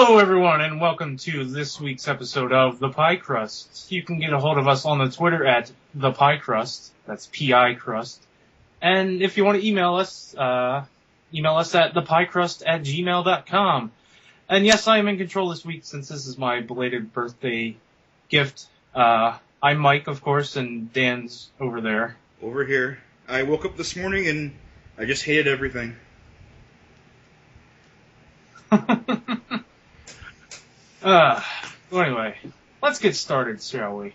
Hello, everyone, and welcome to this week's episode of The PI Crust. You can get a hold of us on the Twitter at The PI Crust. That's PI Crust. And if you want to email us at thepiecrust@gmail.com. And yes, I am in control this week since this is my belated birthday gift. I'm Mike, of course, and Dan's over there. Over here. I woke up this morning and I just hated everything. Well, anyway, let's get started, shall we?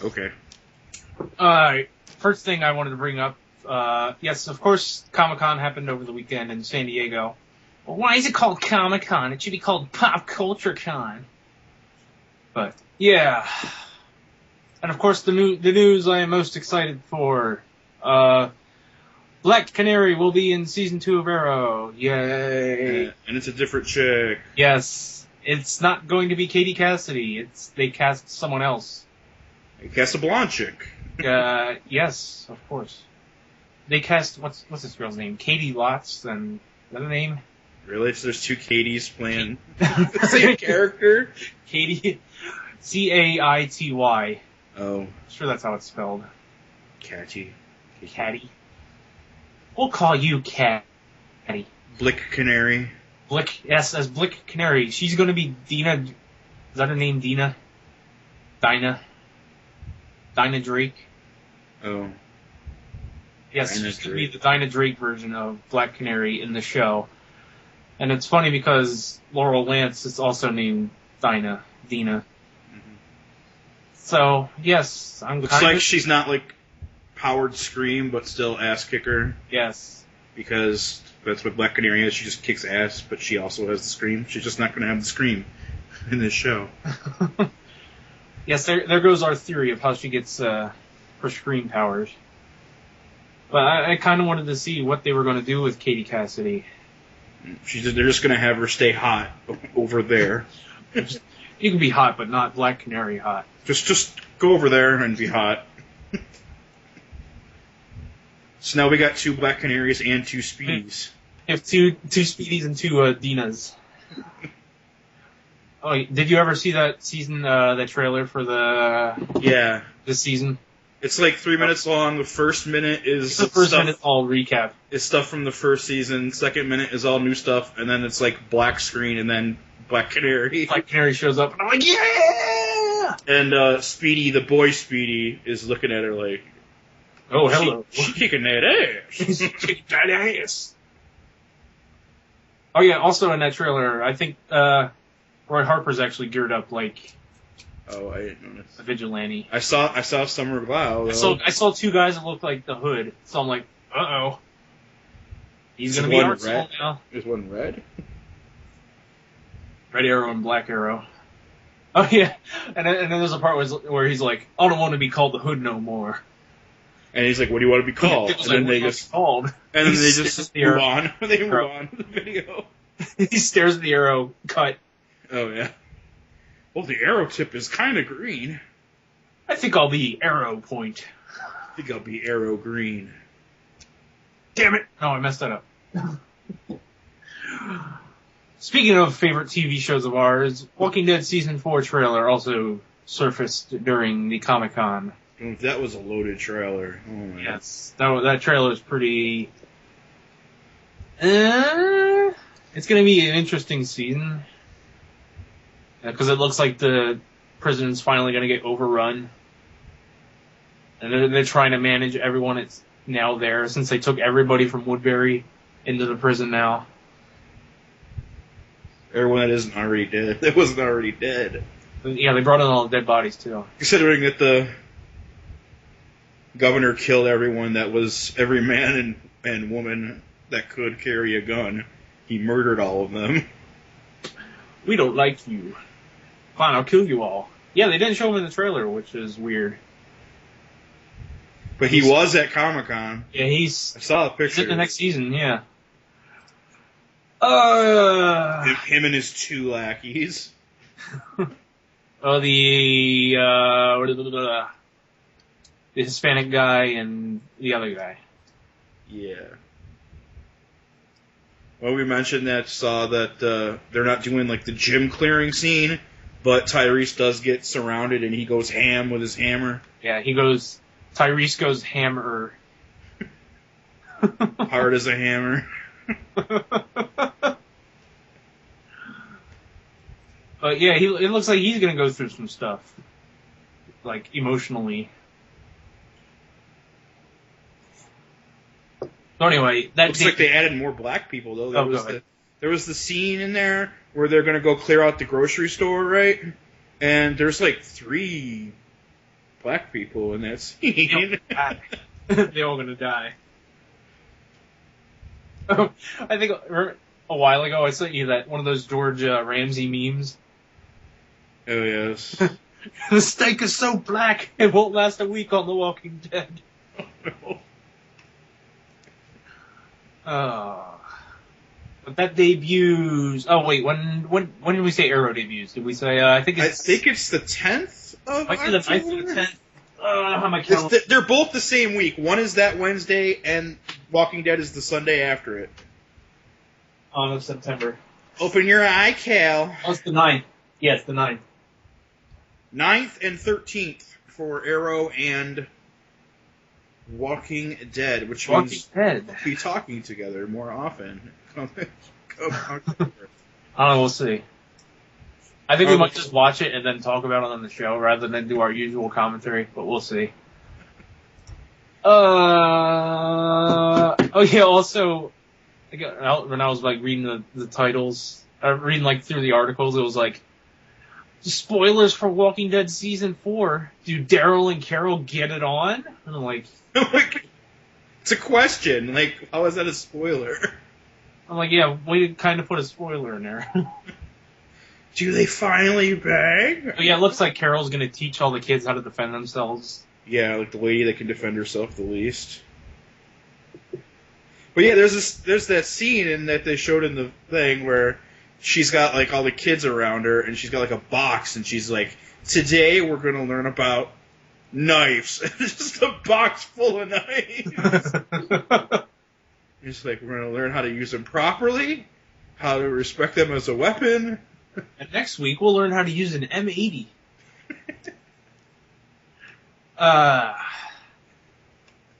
Okay. Alright, first thing I wanted to bring up, yes, of course, Comic-Con happened over the weekend in San Diego. Well, why is it called Comic-Con? It should be called Pop Culture Con. But, yeah. And of course, the news I am most excited for, Black Canary will be in Season 2 of Arrow. Yay. And it's a different chick. Yes. It's not going to be Katie Cassidy. They cast someone else. They cast a blonde chick. Yes, of course. They cast, what's this girl's name? Katie Lotz, and is that a name? Really? So there's two Katies playing the same character? Katie, Caity. Oh. I'm sure that's how it's spelled. Catty. Catty. We'll call you Catty. Blick Canary. Blick, yes, as Blick Canary. She's going to be Dina. Is that her name, Dina? Dinah Drake? Oh. Yes, Dinah she's going to be the Dinah Drake version of Black Canary in the show. And it's funny because Laurel Lance is also named Dina. Mm-hmm. So, yes, I'm Looks like she's not like powered Scream, but still ass kicker. Yes. Because that's what Black Canary is. She just kicks ass, but she also has the Scream. She's just not going to have the Scream in this show. Yes, there goes our theory of how she gets her Scream powers. But I kind of wanted to see what they were going to do with Katie Cassidy. They're just going to have her stay hot over there. You can be hot, but not Black Canary hot. Just go over there and be hot. So now we got two Black Canaries and two Speedies. You have two Speedies and two Dinas. Oh, did you ever see that season, that trailer for this season? It's like 3 minutes long. The first minute is the first minute all recap. It's stuff from the first season. Second minute is all new stuff, and then it's like black screen, and then Black Canary. Black Canary shows up, and I'm like, yeah! And Speedy, the boy Speedy, is looking at her like, oh, hello. She's kicking that ass. She's kicking that ass. Oh yeah, also in that trailer, I think Roy Harper's actually geared up like I didn't notice. a vigilante. I saw Summer Glau, though. I saw two guys that looked like the Hood, so I'm like, uh-oh. He's going to be Arsenal now. There's one red? Red Arrow and Black Arrow. Oh yeah, and then there's a part where he's like, I don't want to be called the Hood no more. And he's like, what do you want to be called? And then they just move on. They move on with the video. He stares at the arrow, cut. Oh, yeah. Well, the arrow tip is kind of green. I think I'll be arrow point. I think I'll be arrow green. Damn it! No, I messed that up. Speaking of favorite TV shows of ours, Walking Dead Season 4 trailer also surfaced during the Comic-Con. That was a loaded trailer. Oh my yes, that trailer is pretty... it's going to be an interesting season. Because it looks like the prison's finally going to get overrun. And they're trying to manage everyone that's now there, since they took everybody from Woodbury into the prison now. Everyone that isn't already dead. That wasn't already dead. Yeah, they brought in all the dead bodies, too. Considering that the governor killed everyone that was every man and woman that could carry a gun. He murdered all of them. We don't like you. Fine, I'll kill you all. Yeah, they didn't show him in the trailer, which is weird. But he was at Comic-Con. Yeah, I saw a picture. He's in the next season, yeah. Him and his two lackeys. The Hispanic guy and the other guy. Yeah. Well, we mentioned that they're not doing like the gym clearing scene, but Tyrese does get surrounded and he goes ham with his hammer. Yeah, Tyrese goes hammer. Hard as a hammer. But yeah, it looks like he's gonna go through some stuff, like emotionally. So anyway, that looks like they added more black people though. Go There was the scene in there where they're gonna go clear out the grocery store, right? And there's like 3 black people in that scene. They're all gonna die. I think a while ago I sent you that one of those George Ramsay memes. Oh yes. The steak is so black it won't last a week on The Walking Dead. But that debuts. Oh wait, when did we say Arrow debuts? Did we say? I think it's the 10th of October. The 9th or the 10th. How am I counting? They're both the same week. One is that Wednesday, and Walking Dead is the Sunday after it. Of September. Open your eye, Cal. Oh, it's the 9th. Yeah, it's the 9th. 9th and 13th for Arrow and Walking Dead, which means we'll be talking together more often. We'll see. I think we might just watch it and then talk about it on the show rather than do our usual commentary, but we'll see. Also, when I was like reading the titles, reading like through the articles, it was like, spoilers for Walking Dead Season 4. Do Daryl and Carol get it on? And I'm like... it's a question. Like, how is that a spoiler? I'm like, yeah, way to kind of put a spoiler in there. Do they finally bang? But yeah, it looks like Carol's going to teach all the kids how to defend themselves. Yeah, like the lady that can defend herself the least. But yeah, there's that scene in that they showed in the thing where she's got like all the kids around her and she's got like a box and she's like, today we're going to learn about knives. It's just a box full of knives. It's like, we're going to learn how to use them properly, how to respect them as a weapon. And next week we'll learn how to use an M80.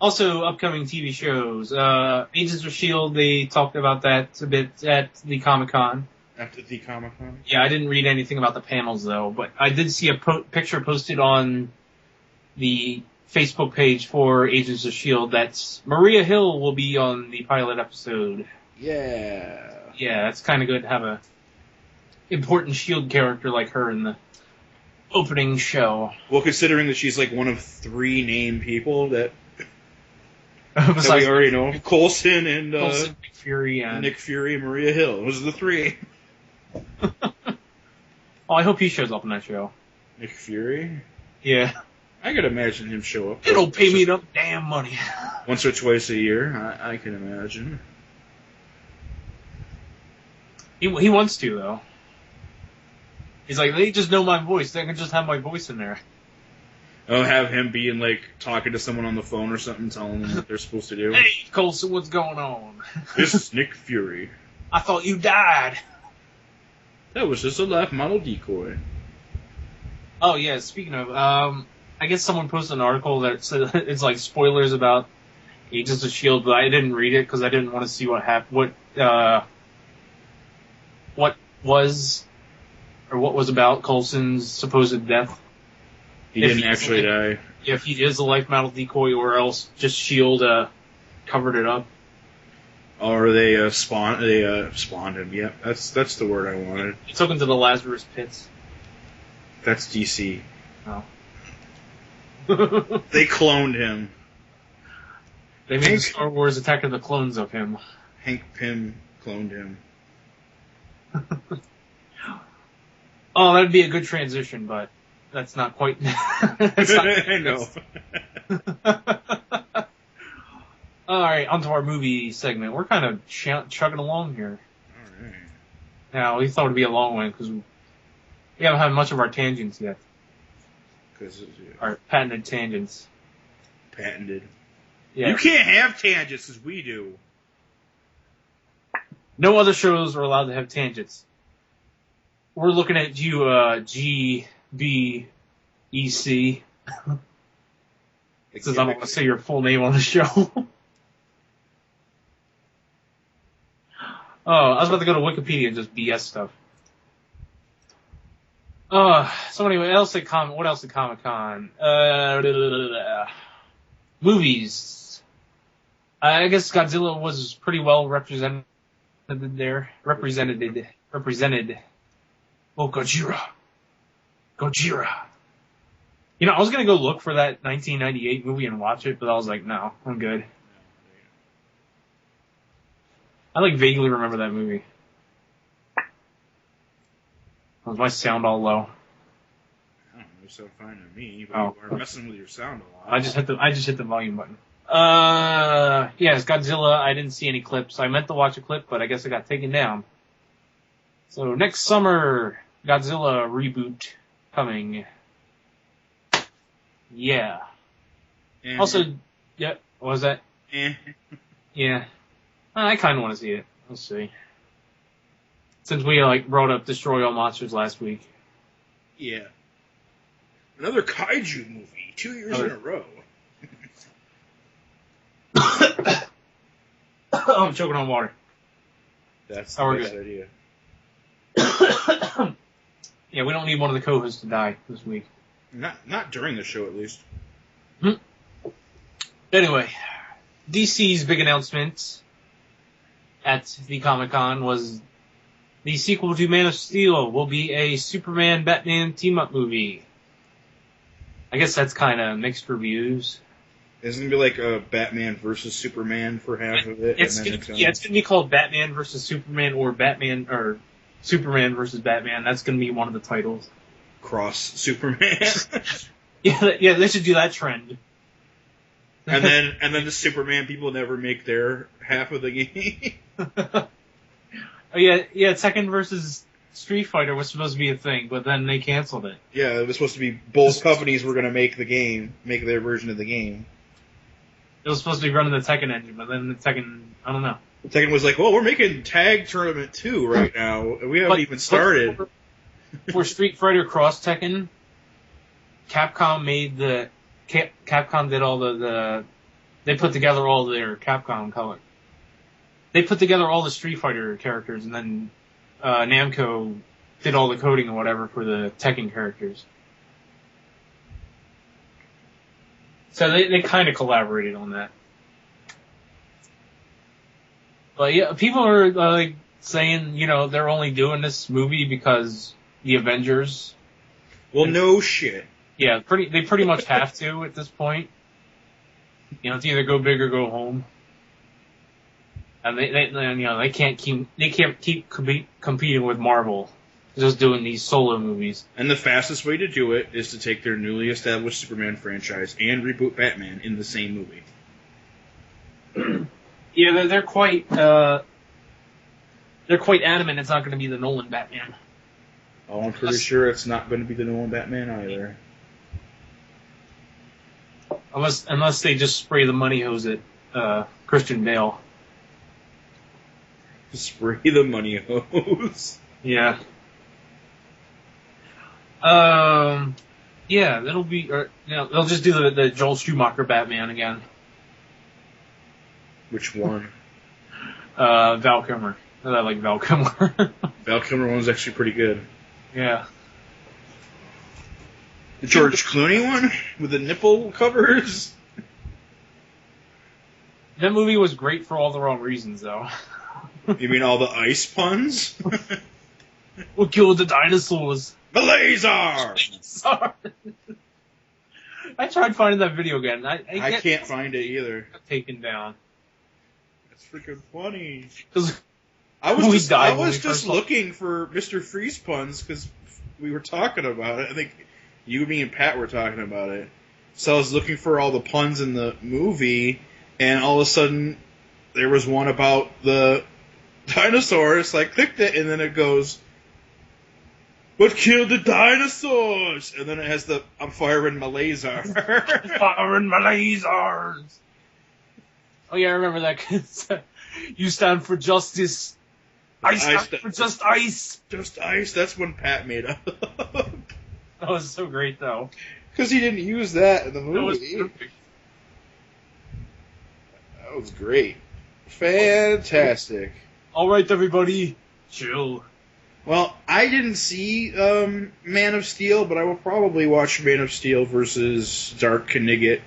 Also, upcoming TV shows. Agents of S.H.I.E.L.D., they talked about that a bit at the Comic-Con. After the Comic-Con? Yeah, I didn't read anything about the panels, though, but I did see a picture posted on the Facebook page for Agents of S.H.I.E.L.D. that Maria Hill will be on the pilot episode. Yeah. Yeah, that's kind of good to have a important S.H.I.E.L.D. character like her in the opening show. Well, considering that she's like one of 3 named people that we already know. Coulson and Nick Fury and Maria Hill. Those are the 3. Oh, I hope he shows up in that show. Nick Fury? Yeah. I could imagine him show up. It'll pay me enough damn money. Once or twice a year, I can imagine. He wants to, though. He's like, they just know my voice. They can just have my voice in there. I'll have him being like talking to someone on the phone or something, telling them what they're supposed to do. Hey, Coulson, what's going on? This is Nick Fury. I thought you died. That was just a life model decoy. Oh yeah, speaking of, I guess someone posted an article that said it's like spoilers about Agents of S.H.I.E.L.D., but I didn't read it because I didn't want to see what happened, what was about Coulson's supposed death. He didn't actually die. If he is a life model decoy, or else just S.H.I.E.L.D. Covered it up. Or they spawned him. Yeah, that's the word I wanted. He took him to the Lazarus pits. That's DC. Oh. They cloned him. They made Star Wars Attack of the Clones of him. Hank Pym cloned him. Oh, that'd be a good transition, but that's not quite... I know. Alright, onto our movie segment. We're kind of chugging along here. Alright. Now, we thought it'd be a long one, because we haven't had much of our tangents yet. Our patented tangents. Patented. Yeah. You can't have tangents as we do. No other shows are allowed to have tangents. We're looking at you, GBEC. Since I don't want to say your full name on the show. Oh, I was about to go to Wikipedia and just BS stuff. So anyway, what else at Comic-Con? Movies. I guess Godzilla was pretty well represented there. Represented. Oh, Gojira. You know, I was gonna go look for that 1998 movie and watch it, but I was like, no, I'm good. I like vaguely remember that movie. Was my sound all low? I don't know, you sound fine to me, but Oh. you are messing with your sound a lot. I just hit the volume button. Yes, Godzilla. I didn't see any clips. I meant to watch a clip, but I guess it got taken down. So next summer, Godzilla reboot coming. Yeah. Also, yeah, what was that? Yeah. I kind of want to see it. Let's see. Since we brought up Destroy All Monsters last week. Yeah. Another kaiju movie, 2 years in a row. Oh, I'm choking on water. That's Oh, the we're best good. idea. Yeah, we don't need one of the co-hosts to die this week. Not during the show, at least. Anyway, DC's big announcement at the Comic-Con was the sequel to Man of Steel will be a Superman-Batman team-up movie. I guess that's kind of mixed reviews. It's going to be like a Batman versus Superman for half of it. It's going to be called Batman versus Superman or Superman versus Batman. That's going to be one of the titles. Cross Superman. Yeah, they should do that trend. and then the Superman people never make their half of the game. Oh, yeah, Tekken versus Street Fighter was supposed to be a thing, but then they canceled it. Yeah, it was supposed to be both companies were going to make their version of the game. It was supposed to be running the Tekken engine, but then the Tekken, I don't know. Tekken was like, well, we're making Tag Tournament 2 right now. We haven't even started. For Street Fighter Cross Tekken, Capcom did all they put together all their Capcom color. They put together all the Street Fighter characters, and then Namco did all the coding or whatever for the Tekken characters. So they kind of collaborated on that. But yeah, people are saying, they're only doing this movie because the Avengers. Well, no shit. Yeah, they pretty much have to at this point. It's either go big or go home. And they can't keep competing with Marvel, just doing these solo movies. And the fastest way to do it is to take their newly established Superman franchise and reboot Batman in the same movie. Yeah, they're quite adamant it's not going to be the Nolan Batman. Oh, I'm pretty sure it's not going to be the Nolan Batman either. Unless they just spray the money hose at Christian Bale. Spray the money hose. Yeah. Yeah, that'll be. They'll just do the Joel Schumacher Batman again. Which one? Val Kilmer. I like Val Kilmer. Val Kilmer one was actually pretty good. Yeah. The George Clooney one with the nipple covers. That movie was great for all the wrong reasons, though. You mean all the ice puns? We'll kill the dinosaurs. The laser! I tried finding that video again. I can't find it either. Taken down. That's freaking funny. I was just looking for Mr. Freeze puns because we were talking about it. I think you, me, and Pat were talking about it. So I was looking for all the puns in the movie, and all of a sudden there was one about the dinosaurs. So I clicked it, and then it goes, "What killed the dinosaurs?" And then it has the "I'm firing my laser." Firing my lasers. Oh yeah, I remember that. You stand for justice. Ice, just ice. Just ice. That's when Pat made up. That was so great, though. Because he didn't use that in the movie. That was perfect. That was great. Fantastic. All right, everybody, chill. Well, I didn't see Man of Steel, but I will probably watch Man of Steel versus Dark Knigget.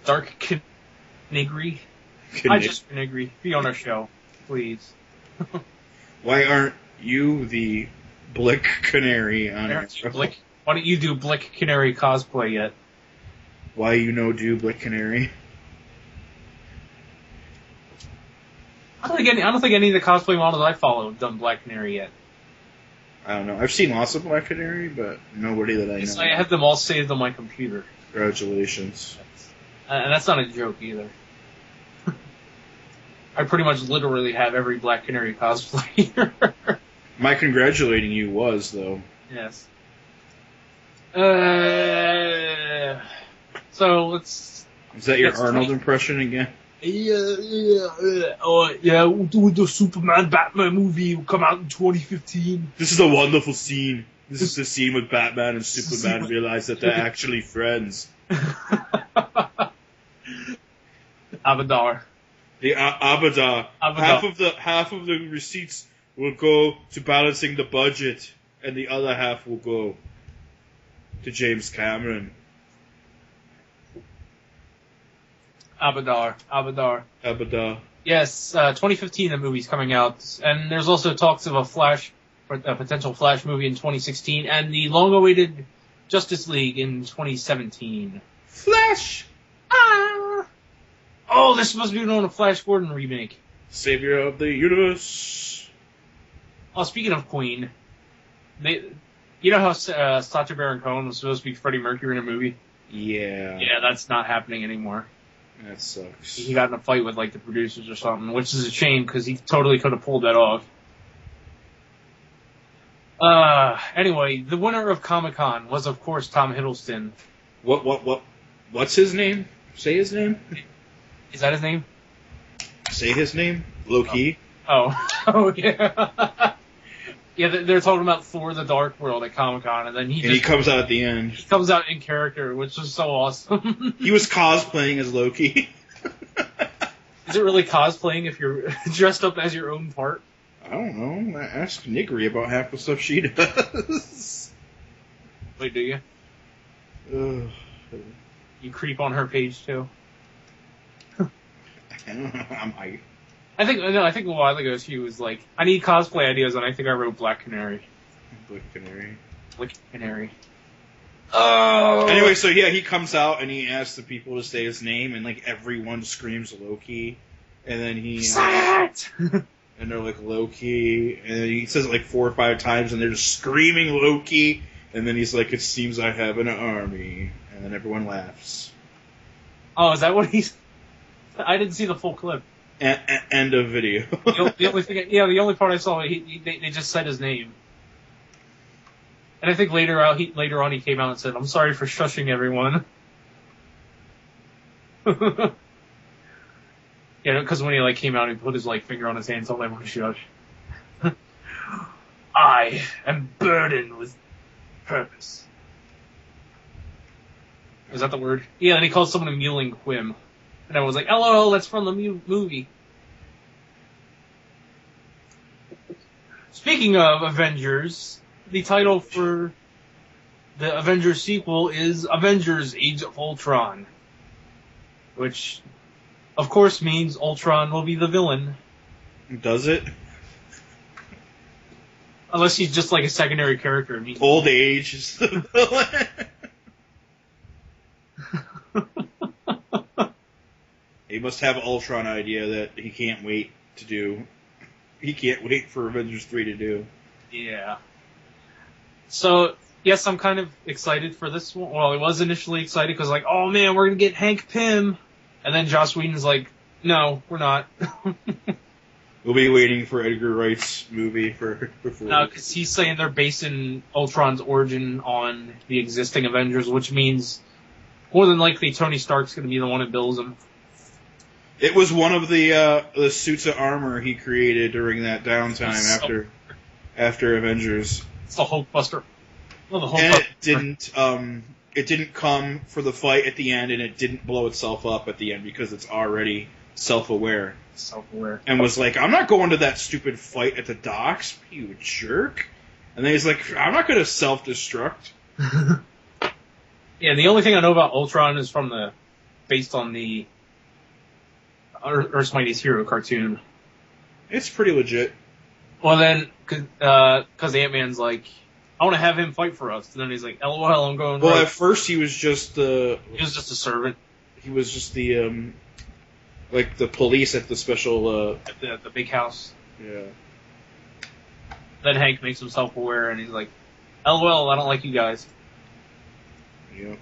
Dark Kniggery? I just Kniggery. Be on our show, please. Why aren't you the Blick Canary on our show? Why don't you do Blick Canary cosplay yet? Why you no do Blick Canary? I don't think any of the cosplay models I follow have done Black Canary yet. I don't know. I've seen lots of Black Canary, but nobody that I know. I have them all saved on my computer. Congratulations. And that's not a joke either. I pretty much literally have every Black Canary cosplay. My congratulating you was, though. Yes. So let's... Is that your Arnold impression again? Oh, yeah, the Superman Batman movie will come out in 2015. This is a wonderful scene. This is the scene with Batman and Superman realize that they're actually friends. Abadar. The Abadar. Half of the receipts will go to balancing the budget, and the other half will go to James Cameron. Abadar. Yes, 2015 the movie's coming out, and there's also talks of a potential Flash movie in 2016, and the long-awaited Justice League in 2017. Flash! Ah! Oh, this must be known a Flash Gordon remake. Savior of the universe. Oh, speaking of Queen, you know how Sacha Baron Cohen was supposed to be Freddie Mercury in a movie? Yeah. Yeah, that's not happening anymore. That sucks. He got in a fight with like the producers or something, which is a shame because he totally could have pulled that off. Anyway, the winner of Comic-Con was of course Tom Hiddleston. What's his name? Say his name? Is that his name? Say his name? Low key? Oh yeah. Yeah, they're talking about Thor: The Dark World at Comic-Con, and then he comes out at the end. He comes out in character, which was so awesome. He was cosplaying as Loki. Is it really cosplaying if you're dressed up as your own part? I don't know. Ask Niggery about half the stuff she does. Wait, do you? Ugh. You creep on her page too? I think a while ago she was like, I need cosplay ideas, and I think I wrote Black Canary. Black Canary. Black Canary. Oh! Anyway, so yeah, he comes out and he asks the people to say his name, and like everyone screams Loki, and then he... and they're like, Loki, and then he says it like 4 or 5 times, and they're just screaming Loki, and then he's like, it seems I have an army, and then everyone laughs. Oh, is that what he's... I didn't see the full clip. End of video. the only part I saw, they just said his name. And I think later on he came out and said, I'm sorry for shushing everyone. Yeah, because when he like came out, he put his like finger on his hand, told everyone to shush. I am burdened with purpose. Is that the word? Yeah, and he called someone a mewling quim. And I was like, LOL, that's from the movie. Speaking of Avengers, the title for the Avengers sequel is Avengers Age of Ultron. Which, of course, means Ultron will be the villain. Does it? Unless he's just like a secondary character. Old age is the villain. He must have an Ultron idea that he can't wait to do. He can't wait for Avengers 3 to do. Yeah. So, yes, I'm kind of excited for this one. Well, I was initially excited because, like, oh man, we're going to get Hank Pym. And then Joss Whedon's like, no, we're not. We'll be waiting for Edgar Wright's movie before. No, because he's saying they're basing Ultron's origin on the existing Avengers, which means more than likely Tony Stark's going to be the one that builds him. It was one of the suits of armor he created during that downtime after Avengers. It's the Hulkbuster. Well, the And Hulkbuster. it didn't come for the fight at the end, and it didn't blow itself up at the end because it's already self-aware. Self-aware. And was like, I'm not going to that stupid fight at the docks, you jerk. And then he's like, I'm not going to self-destruct. Yeah, the only thing I know about Ultron is based on the Earth's Mightiest Hero cartoon. It's pretty legit. Well, then, because Ant-Man's like, I want to have him fight for us. And then he's like, LOL, I'm going. Well, right. at first he was just He was just a servant. He was just the like the police at the special At the big house. Yeah. Then Hank makes him self-aware, and he's like, LOL, I don't like you guys. Yeah.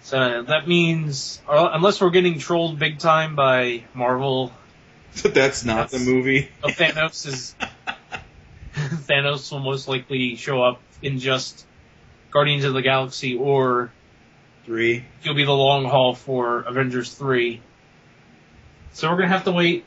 So that means, unless we're getting trolled big time by Marvel, That's the movie. Thanos will most likely show up in just Guardians of the Galaxy, or 3. he'll be the long haul for Avengers 3. So we're gonna have to wait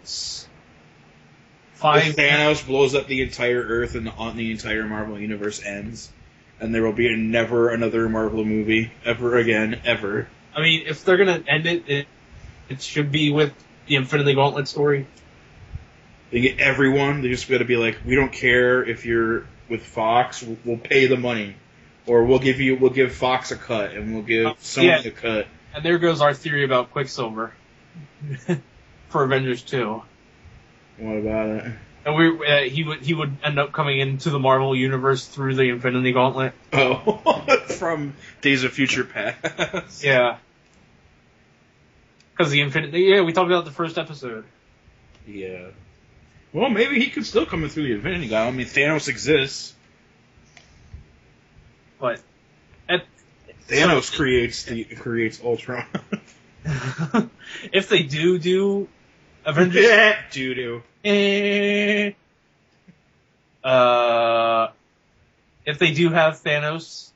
5. If Thanos blows up the entire Earth and the entire Marvel universe ends, and there will be never another Marvel movie ever again, ever. I mean, if they're gonna end it should be with the Infinity Gauntlet story. They get everyone. They just got to be like, we don't care if you're with Fox. We'll pay the money, or we'll give Fox a cut, and we'll give Sony a cut. And there goes our theory about Quicksilver for Avengers 2. What about it? And he would end up coming into the Marvel universe through the Infinity Gauntlet. Oh, from Days of Future Past. Yeah. Because we talked about the first episode. Yeah. Well, maybe he could still come in through the Infinity Gauntlet. I mean, Thanos exists. But Thanos creates Ultron. If they do Avengers, doo-doo. if they do have Thanos,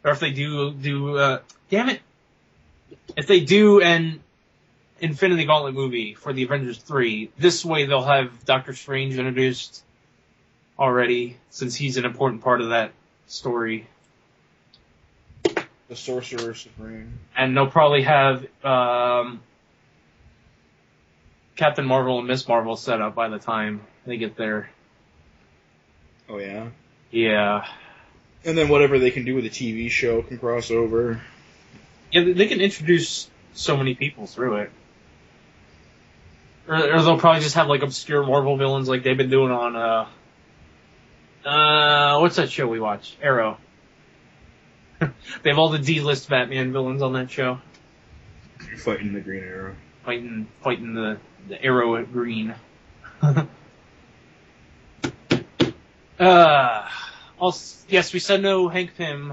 or if they do damn it, if they do an Infinity Gauntlet movie for the Avengers 3, this way they'll have Doctor Strange introduced already, since he's an important part of that story. The Sorcerer Supreme. And they'll probably have Captain Marvel and Miss Marvel set up by the time they get there. Oh, yeah? Yeah. And then whatever they can do with a TV show can cross over. Yeah, they can introduce so many people through it. Or they'll probably just have, like, obscure Marvel villains like they've been doing on, what's that show we watch? Arrow. They have all the D-list Batman villains on that show. Fighting the Green Arrow. Fighting the Arrow at Green. Yes, we said no Hank Pym.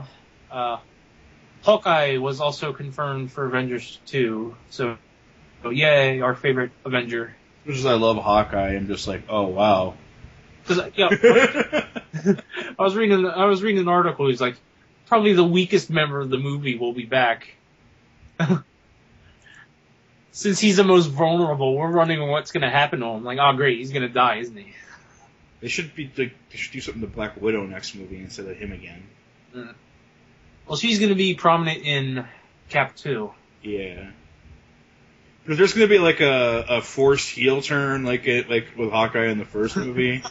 Hawkeye was also confirmed for Avengers 2, so yay, our favorite Avenger. Just I love Hawkeye. I'm just like, oh wow. I was reading an article. He's like, probably the weakest member of the movie will be back. Since he's the most vulnerable, we're running on what's going to happen to him. Like, oh great, he's going to die, isn't he? They should do something to Black Widow next movie instead of him again. Well, she's going to be prominent in Cap 2. Yeah. But if there's going to be like a forced heel turn like with Hawkeye in the first movie,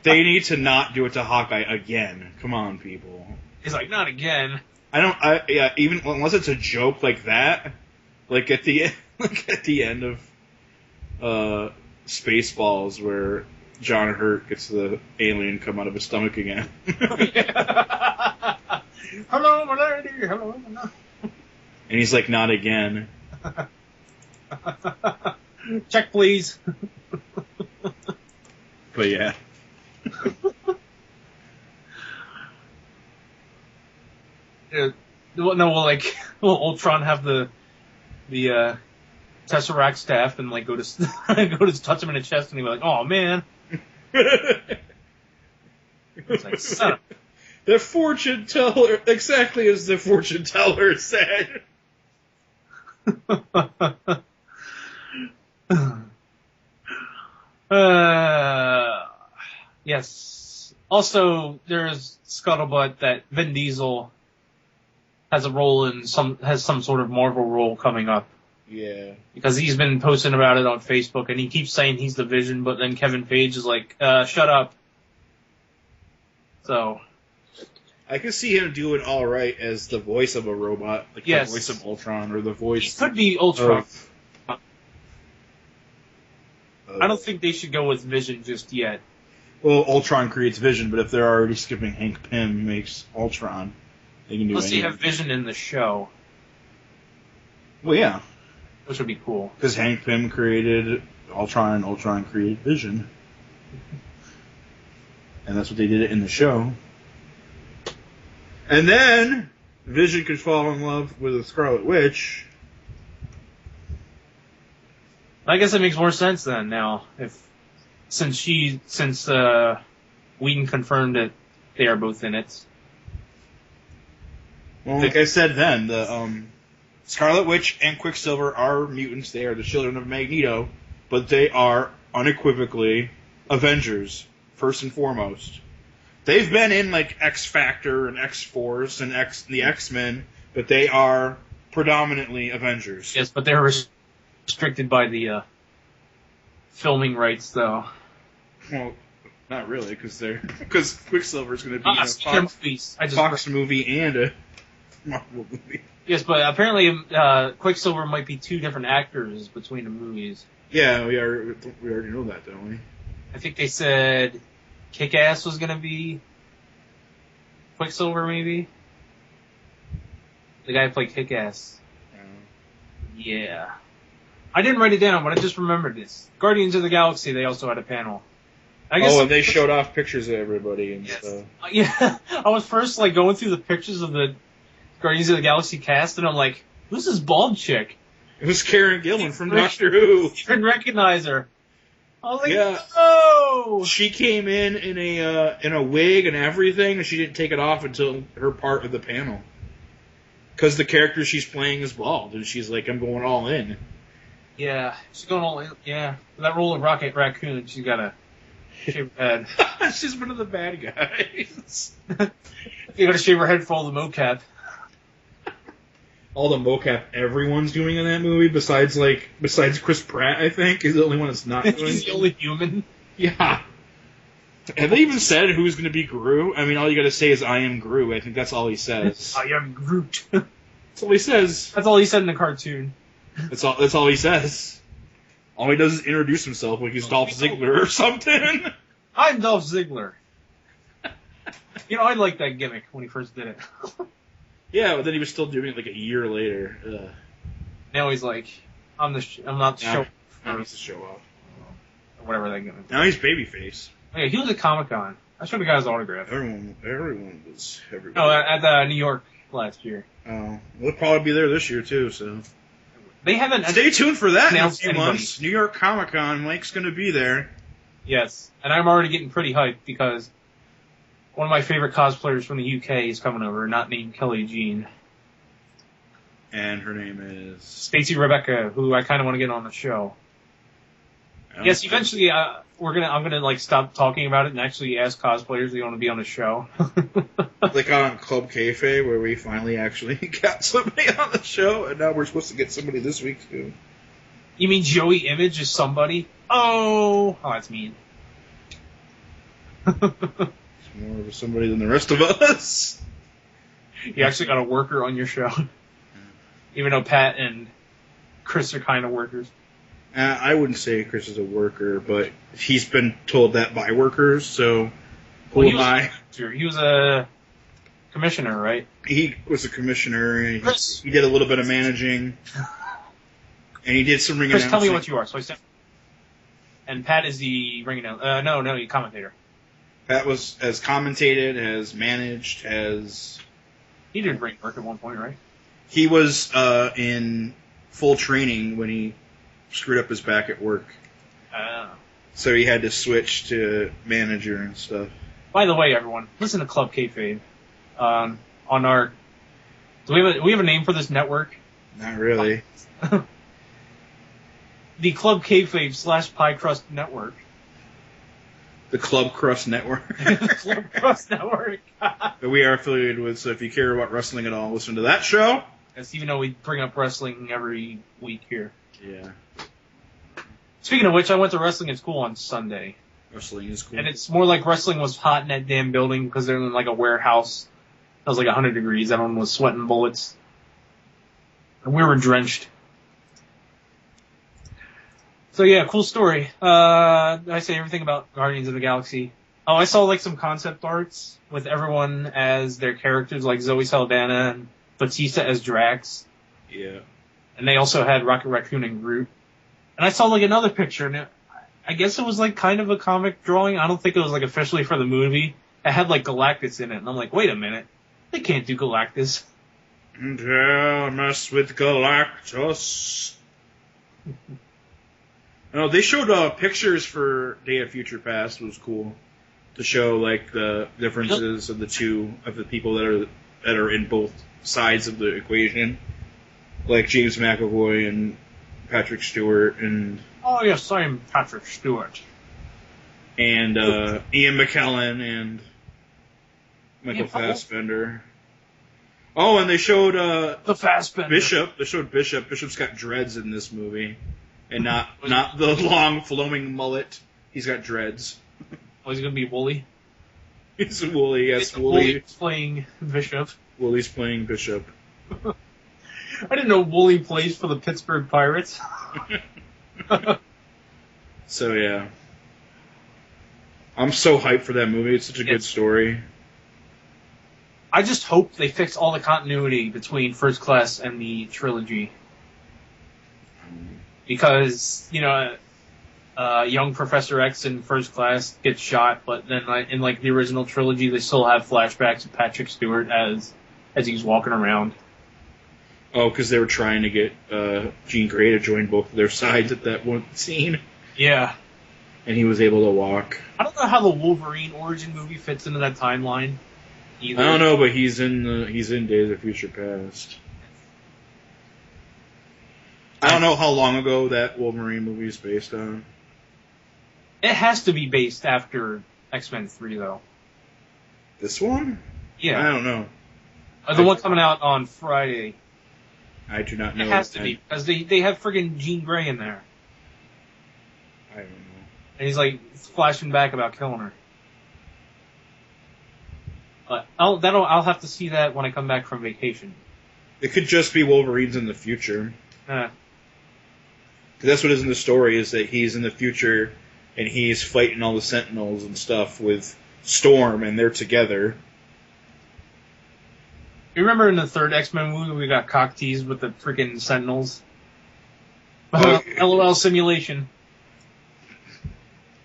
they need to not do it to Hawkeye again. Come on, people. He's like, not again. Even unless it's a joke like that, like at the end of Spaceballs where John Hurt gets the alien come out of his stomach again. Hello, my lady. Hello, my lady. And he's like, not again. Check, please. But yeah. Will Ultron have the Tesseract staff and like go to touch him in the chest and he'll be like, oh man. It's like, son of... The fortune teller, exactly as the fortune teller said. Yes. Also, there's scuttlebutt that Vin Diesel has some sort of Marvel role coming up. Yeah. Because he's been posting about it on Facebook, and he keeps saying he's the Vision, but then Kevin Feige is like, shut up. So. I could see him doing all right as the voice of a robot, like the voice of Ultron or the voice. He could be Ultron. I don't think they should go with Vision just yet. Well, Ultron creates Vision, but if they're already skipping Hank Pym makes Ultron, they can do Unless anything. they have Vision in the show. Well, yeah. Which would be cool. Because Hank Pym created Ultron and Ultron created Vision. And that's what they did in the show. And then Vision could fall in love with a Scarlet Witch. I guess it makes more sense then now, since Whedon confirmed that they are both in it. Well, like I said then, the Scarlet Witch and Quicksilver are mutants. They are the children of Magneto, but they are unequivocally Avengers, first and foremost. They've been in like X Factor and X Force and the X-Men, but they are predominantly Avengers. Yes, but they're restricted by the filming rights, though. Well, not really, because Quicksilver's going to be in a Fox movie and a Marvel movie. Yes, but apparently Quicksilver might be two different actors between the movies. Yeah, we already know that, don't we? I think they said Kick-Ass was going to be Quicksilver, maybe? The guy who played Kick-Ass. Yeah. I didn't write it down, but I just remembered this. Guardians of the Galaxy, they also had a panel. And they showed off pictures of everybody and stuff. Yeah, I was first like going through the pictures of the Guardians of the Galaxy cast, and I'm like, who's this bald chick? It was Karen Gillan from Doctor Who. You didn't recognize her. I was like, yeah. No! She came in a wig and everything, and she didn't take it off until her part of the panel. Because the character she's playing is bald, and she's like, I'm going all in. Yeah, she's going all in. Yeah, that role of Rocket Raccoon, she's got a shave her head. She's one of the bad guys. You gotta shave her head for all the mocap. All the mocap everyone's doing in that movie, besides Chris Pratt, I think, is the only one that's not doing. He's the only human. Yeah. Have they even said who's going to be Gru? I mean, all you got to say is "I am Gru." I think that's all he says. I am Groot. That's all he says. That's all he said in the cartoon. That's all he says. All he does is introduce himself like he's Dolph Ziggler or something. I'm Dolph Ziggler. I liked that gimmick when he first did it. Yeah, but then he was still doing it like a year later. Now he's like, I'm not the show. Now he's the show off. Or whatever that gimmick. Now he's babyface. Yeah, he was at Comic-Con. I should have got his autograph. Everyone was. Oh, at New York last year. Oh, we'll probably be there this year too. So they haven't. Stay tuned for that in a few anybody. months. New York Comic Con. Mike's going to be there. Yes, and I'm already getting pretty hyped because one of my favorite cosplayers from the UK is coming over, not named Kelly Jean. And her name is Stacey Rebecca, who I kind of want to get on the show. Yes, eventually I'm gonna like stop talking about it and actually ask cosplayers if they want to be on the show. Like on Club Kayfabe, where we finally actually got somebody on the show, and now we're supposed to get somebody this week too. You mean Joey Image is somebody? Oh, that's mean. It's more of somebody than the rest of us. You actually got a worker on your show, even though Pat and Chris are kind of workers. I wouldn't say Chris is a worker, but he's been told that by workers, so who am I? He was a commissioner, right? He was a commissioner, and Chris. He did a little bit of managing, and he did some ring announcing. Chris, tell me what you are. So I said, and Pat is the ring announcer. No, the commentator. Pat has commentated, has managed, has... He did ring work at one point, right? He was in full training when he screwed up his back at work. So he had to switch to manager and stuff. By the way, everyone, listen to Club Kayfabe. On our... Do we have a name for this network? Not really. the Club Kayfabe / PI Crust Network. The Club Crust Network. The Club Crust Network. That we are affiliated with, so if you care about wrestling at all, listen to that show. Yes, even though we bring up wrestling every week here. Yeah. Speaking of which, I went to wrestling at school on Sunday. Wrestling is cool. And it's more like wrestling was hot in that damn building because they're in like a warehouse. It was like 100 degrees. Everyone was sweating bullets. And we were drenched. So yeah, cool story. I say everything about Guardians of the Galaxy. Oh, I saw like some concept arts with everyone as their characters, like Zoe Saldana and Batista as Drax. Yeah. And they also had Rocket Raccoon and Groot. And I saw like another picture, and I guess it was like kind of a comic drawing. I don't think it was like officially for the movie. It had like Galactus in it, and I'm like, wait a minute, they can't do Galactus. Don't mess with Galactus. No, they showed pictures for Day of Future Past. It was cool to show like the differences of the people that are in both sides of the equation, like James McAvoy and Patrick Stewart and. Oh yes, I'm Patrick Stewart. And Ian McKellen and Michael Fassbender. Oh, and they showed the Fassbender. Bishop. They showed Bishop. Bishop's got dreads in this movie, and not the long flowing mullet. He's got dreads. Oh, he's gonna be Wooly. He's Wooly. Yes, Wooly's playing Bishop. Wooly's playing Bishop. I didn't know Wooly plays for the Pittsburgh Pirates. So yeah, I'm so hyped for that movie. It's such a good story. I just hope they fix all the continuity between First Class and the trilogy, because young Professor X in First Class gets shot, but then in like the original trilogy, they still have flashbacks of Patrick Stewart as he's walking around. Oh, because they were trying to get Jean Grey to join both of their sides at that one scene. Yeah. And he was able to walk. I don't know how the Wolverine origin movie fits into that timeline either. I don't know, but he's in Days of Future Past. I don't know how long ago that Wolverine movie is based on. It has to be based after X-Men 3, though. This one? Yeah. I don't know. The one coming out on Friday. I do not know. It has to be, because they have friggin' Jean Grey in there. I don't know. And he's like flashing back about killing her. But I'll have to see that when I come back from vacation. It could just be Wolverine's in the future. That's what is in the story, is that he's in the future and he's fighting all the Sentinels and stuff with Storm, and they're together. You remember in the third X-Men movie we got cock teased with the freaking Sentinels? LOL simulation.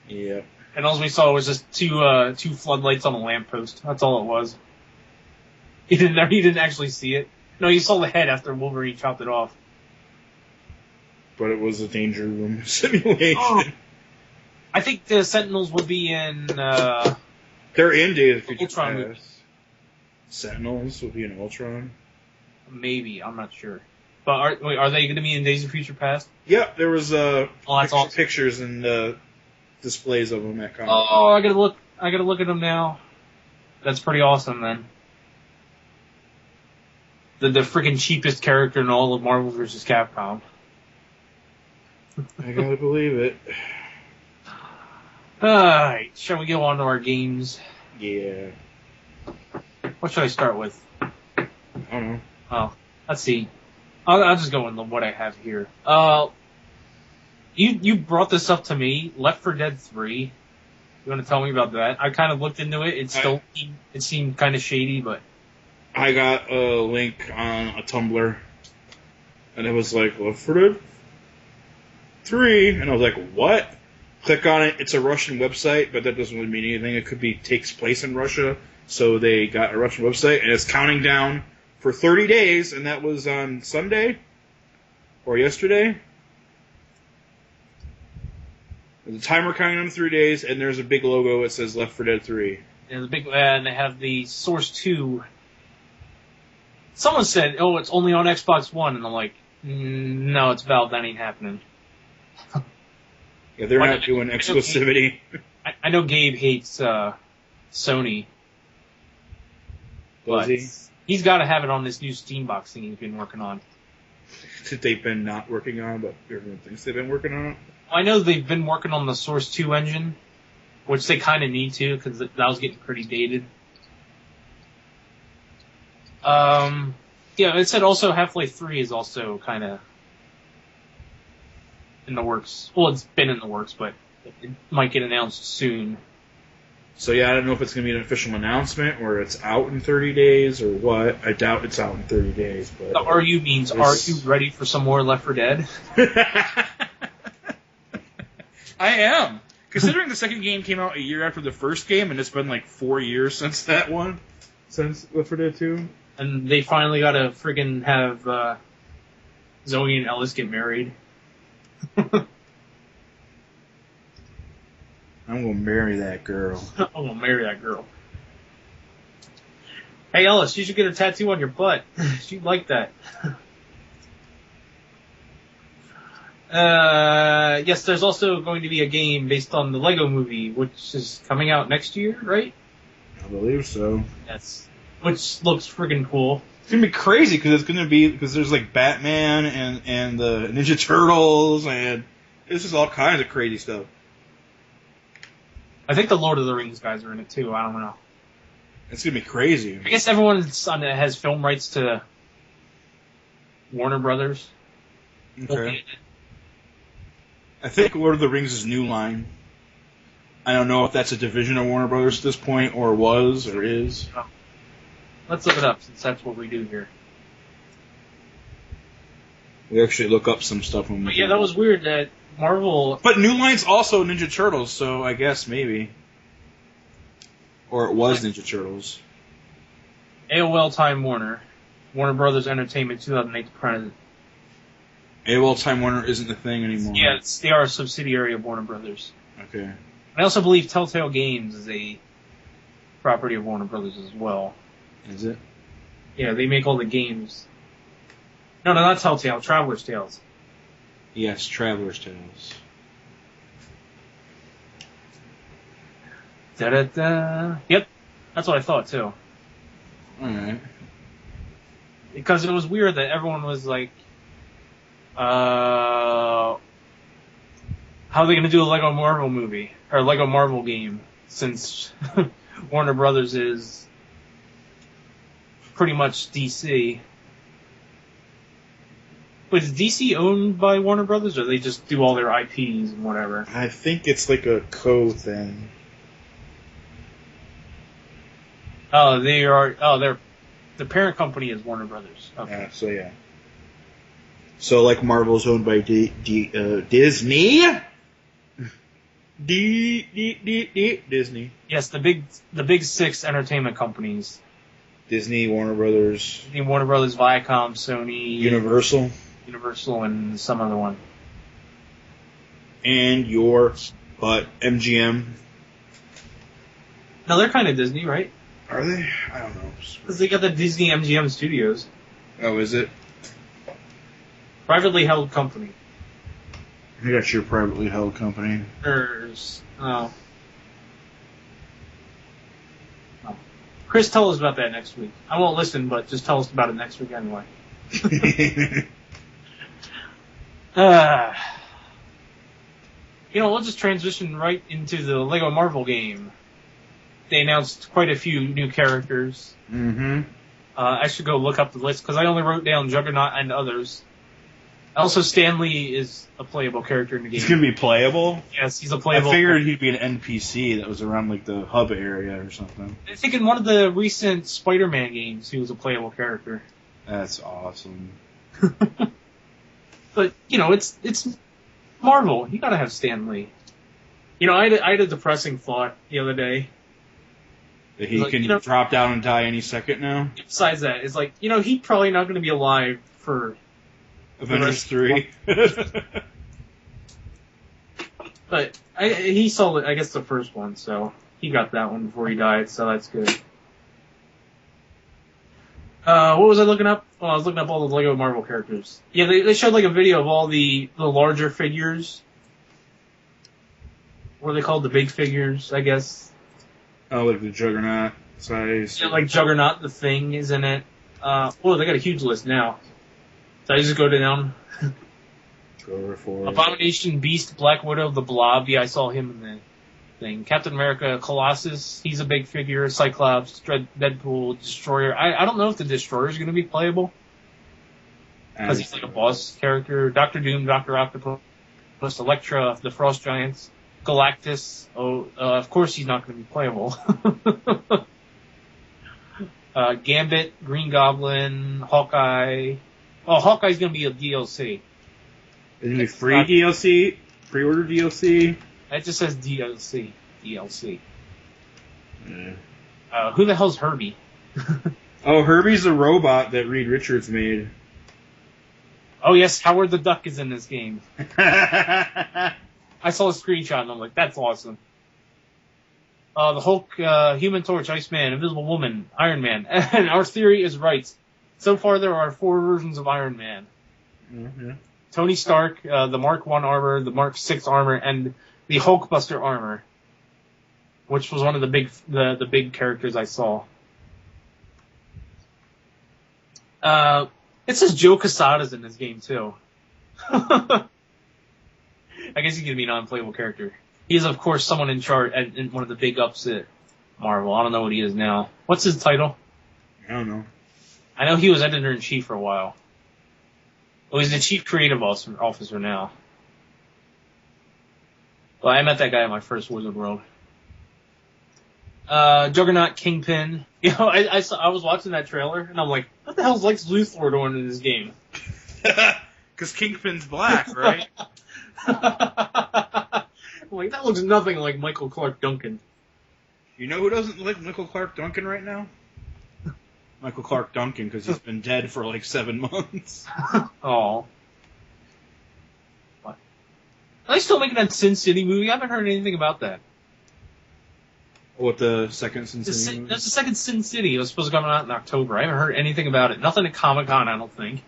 Yeah. And all we saw was just two floodlights on a lamppost. That's all it was. He didn't actually see it. No, you saw the head after Wolverine chopped it off. But it was a danger room simulation. Oh. I think the Sentinels will be in. They're in Days of Future Ultron Past. Sentinels will be in Ultron. Maybe, I'm not sure. But are they going to be in Days of Future Past? Yeah, there was awesome. pictures and displays of them at Comic-Con. Oh, I gotta look at them now. That's pretty awesome, then. The freaking cheapest character in all of Marvel vs. Capcom. I gotta believe it. Alright, shall we go on to our games? Yeah. What should I start with? I don't know. Oh, let's see. I'll just go with what I have here. You brought this up to me, Left 4 Dead 3. You want to tell me about that? I kind of looked into it. It seemed kind of shady, but I got a link on a Tumblr, and it was like Left 4 Dead 3, and I was like, what? Click on it. It's a Russian website, but that doesn't really mean anything. It could be takes place in Russia, so they got a Russian website, and it's counting down for 30 days, and that was on Sunday or yesterday. There's a timer counting down 3 days, and there's a big logo that says Left 4 Dead 3. Yeah, and they have the Source 2. Someone said, oh, it's only on Xbox One, and I'm like, no, it's Valve, that ain't happening. Yeah, they're not doing exclusivity. I know Gabe hates Sony. Does he? He's got to have it on this new Steam box thing he's been working on. That they've been not working on, but everyone thinks they've been working on it. I know they've been working on the Source 2 engine, which they kind of need to because that was getting pretty dated. Yeah, it said also Half-Life 3 is also kind of in the works. Well, it's been in the works, but it might get announced soon. So yeah, I don't know if it's going to be an official announcement or it's out in 30 days or what. I doubt it's out in 30 days. But the RU means, are you ready for some more Left 4 Dead? I am. Considering the second game came out a year after the first game, and it's been like 4 years since that one. Since Left 4 Dead 2. And they finally got to friggin' have Zoe and Ellis get married. I'm gonna marry that girl. I'm gonna marry that girl. Hey Ellis, you should get a tattoo on your butt. She'd like that. Yes, there's also going to be a game based on the Lego movie, which is coming out next year, right? I believe so. Yes. Which looks friggin' cool. It's gonna be crazy because there's like Batman and the Ninja Turtles and this is all kinds of crazy stuff. I think the Lord of the Rings guys are in it too. I don't know. It's gonna be crazy. I guess everyone has film rights to Warner Brothers. Okay. I think Lord of the Rings is New Line. I don't know if that's a division of Warner Brothers at this point, or was, or is. Oh. Let's look it up, since that's what we do here. We actually look up some stuff when we. But yeah, that was weird that Marvel. But New Line's also Ninja Turtles, so I guess maybe. Or it was Ninja Turtles. AOL Time Warner. Warner Brothers Entertainment 2008 to present. AOL Time Warner isn't a thing anymore. Yeah, they are a subsidiary of Warner Brothers. Okay. I also believe Telltale Games is a property of Warner Brothers as well. Is it? Yeah, they make all the games. No, not Telltale. Traveler's Tales. Yes, Traveler's Tales. Da-da-da. Yep, that's what I thought too. Alright. Because it was weird that everyone was like, how are they going to do a Lego Marvel movie? Or a Lego Marvel game? Since Warner Brothers is pretty much DC. But is DC owned by Warner Brothers, or they just do all their IPs and whatever? I think it's like a co-thing. Oh, they are. Oh, the parent company is Warner Brothers. Okay. Yeah. So like Marvel's owned by Disney. Disney. Yes, the big six entertainment companies. Disney, Warner Brothers. Warner Brothers, Viacom, Sony, Universal, and some other one. And MGM. No, they're kind of Disney, right? Are they? I don't know. Because they got the Disney MGM Studios. Oh, is it? Privately held company. I got your privately held company. Oh. Chris, tell us about that next week. I won't listen, but just tell us about it next week anyway. We'll just transition right into the Lego Marvel game. They announced quite a few new characters. Mm-hmm. I should go look up the list, because I only wrote down Juggernaut and others. Also, Stan Lee is a playable character in the game. He's going to be playable? Yes, he's a playable. I figured he'd be an NPC that was around like the hub area or something. I think in one of the recent Spider-Man games, he was a playable character. That's awesome. But, it's Marvel. You gotta have Stan Lee. I had a depressing thought the other day. That he can drop down and die any second now? Besides that, it's like, he's probably not going to be alive for Avengers 3. But he saw, I guess, the first one, so he got that one before he died, so that's good. What was I looking up? Oh, I was looking up all the Lego Marvel characters. Yeah, they showed like a video of all the larger figures what are they called? The big figures, I guess. Oh, like the Juggernaut size. Yeah, like Juggernaut, the Thing is in it. They got a huge list now. So I just go down. Go for Abomination, Beast, Black Widow, the Blob. Yeah, I saw him in the thing. Captain America, Colossus. He's a big figure. Cyclops, Deadpool, Destroyer. I don't know if the Destroyer is going to be playable. Because he's like a boss character. Doctor Doom, Doctor Octopus, Elektra, the Frost Giants, Galactus. Of course he's not going to be playable. Gambit, Green Goblin, Hawkeye. Oh, Hawkeye's going to be a DLC. Is it going to be free DLC? Pre-order DLC? It just says DLC. DLC. Yeah. Who the hell's Herbie? Oh, Herbie's a robot that Reed Richards made. Oh, yes, Howard the Duck is in this game. I saw a screenshot and I'm like, that's awesome. The Hulk, Human Torch, Iceman, Invisible Woman, Iron Man. And our theory is right. So far there are 4 versions of Iron Man. Mm-hmm. Tony Stark, the Mark 1 armor, the Mark 6 armor, and the Hulkbuster armor. Which was one of the big characters I saw. It says Joe Quesada's in this game too. I guess he could be a non-playable character. He is, of course, someone in charge in one of the big ups at Marvel. I don't know what he is now. What's his title? I don't know. I know he was editor-in-chief for a while. Oh, he's the chief creative officer now. Well, I met that guy at my first Wizard World. Juggernaut, Kingpin. You know, I was watching that trailer, and I'm like, what the hell is Lex Luthor doing in this game? Because Kingpin's black, right? Like, that looks nothing like Michael Clark Duncan. You know who doesn't like Michael Clark Duncan right now? Michael Clark Duncan, because he's been dead for like 7 months. Oh. What? Are they still making that Sin City movie? I haven't heard anything about that. What, the second Sin City movie? That's the second Sin City. It was supposed to come out in October. I haven't heard anything about it. Nothing at Comic-Con, I don't think.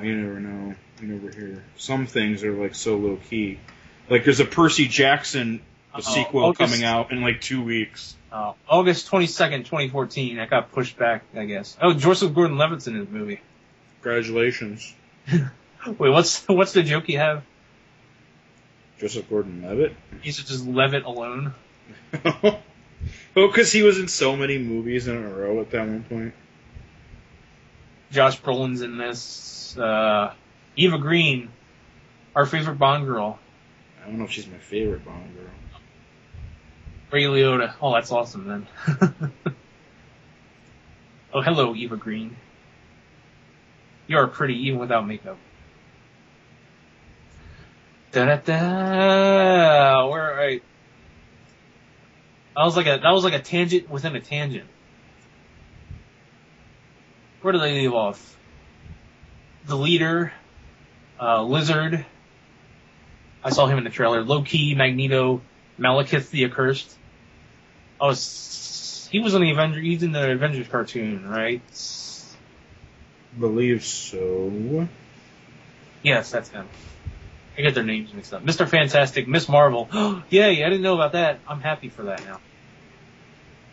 You never know. You never hear. Some things are like so low key. Like there's a Percy Jackson sequel coming out in like 2 weeks. August 22nd, 2014. That got pushed back, I guess. Oh, Joseph Gordon-Levitt's in the movie. Congratulations. Wait, what's the joke you have? Joseph Gordon-Levitt? You should just Levitt alone. Oh, because he was in so many movies in a row at that one point. Josh Brolin's in this. Eva Green, our favorite Bond girl. I don't know if she's my favorite Bond girl. Ray Liotta. Oh, that's awesome then. Oh, hello, Eva Green. You are pretty even without makeup. Da-da-da. Where I... That was like a tangent within a tangent. Where do they leave off? The Leader, Lizard. I saw him in the trailer. Loki, Magneto, Malekith the Accursed. Oh, he was in the Avengers. He's in the Avengers cartoon, right? Believe so. Yes, that's him. I get their names mixed up. Mr. Fantastic, Miss Marvel. Yay, I didn't know about that. I'm happy for that now.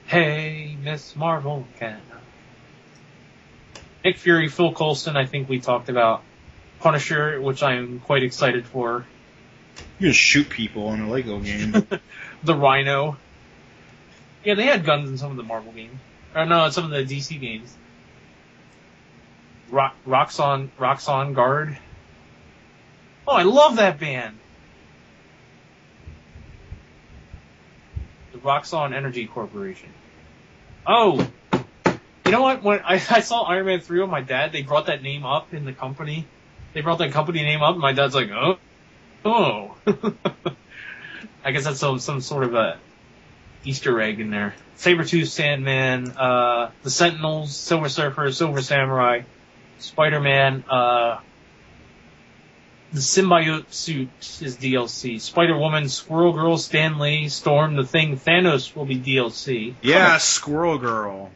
Hey, Miss Marvel can. Nick Fury, Phil Coulson, I think we talked about. Punisher, which I'm quite excited for. You just shoot people in a Lego game. The Rhino. Yeah, they had guns in some of the Marvel games. Or no, some of the DC games. Roxxon Guard. Oh, I love that band. The Roxxon Energy Corporation. Oh, you know what? When I saw Iron Man 3 with my dad, they brought that name up in the company. They brought that company name up, and my dad's like, oh. I guess that's some sort of a Easter egg in there. Sabretooth, Sandman, the Sentinels, Silver Surfer, Silver Samurai, Spider-Man, the symbiote suit is DLC. Spider-Woman, Squirrel Girl, Stan Lee, Storm, The Thing, Thanos will be DLC. Yeah, Squirrel Girl.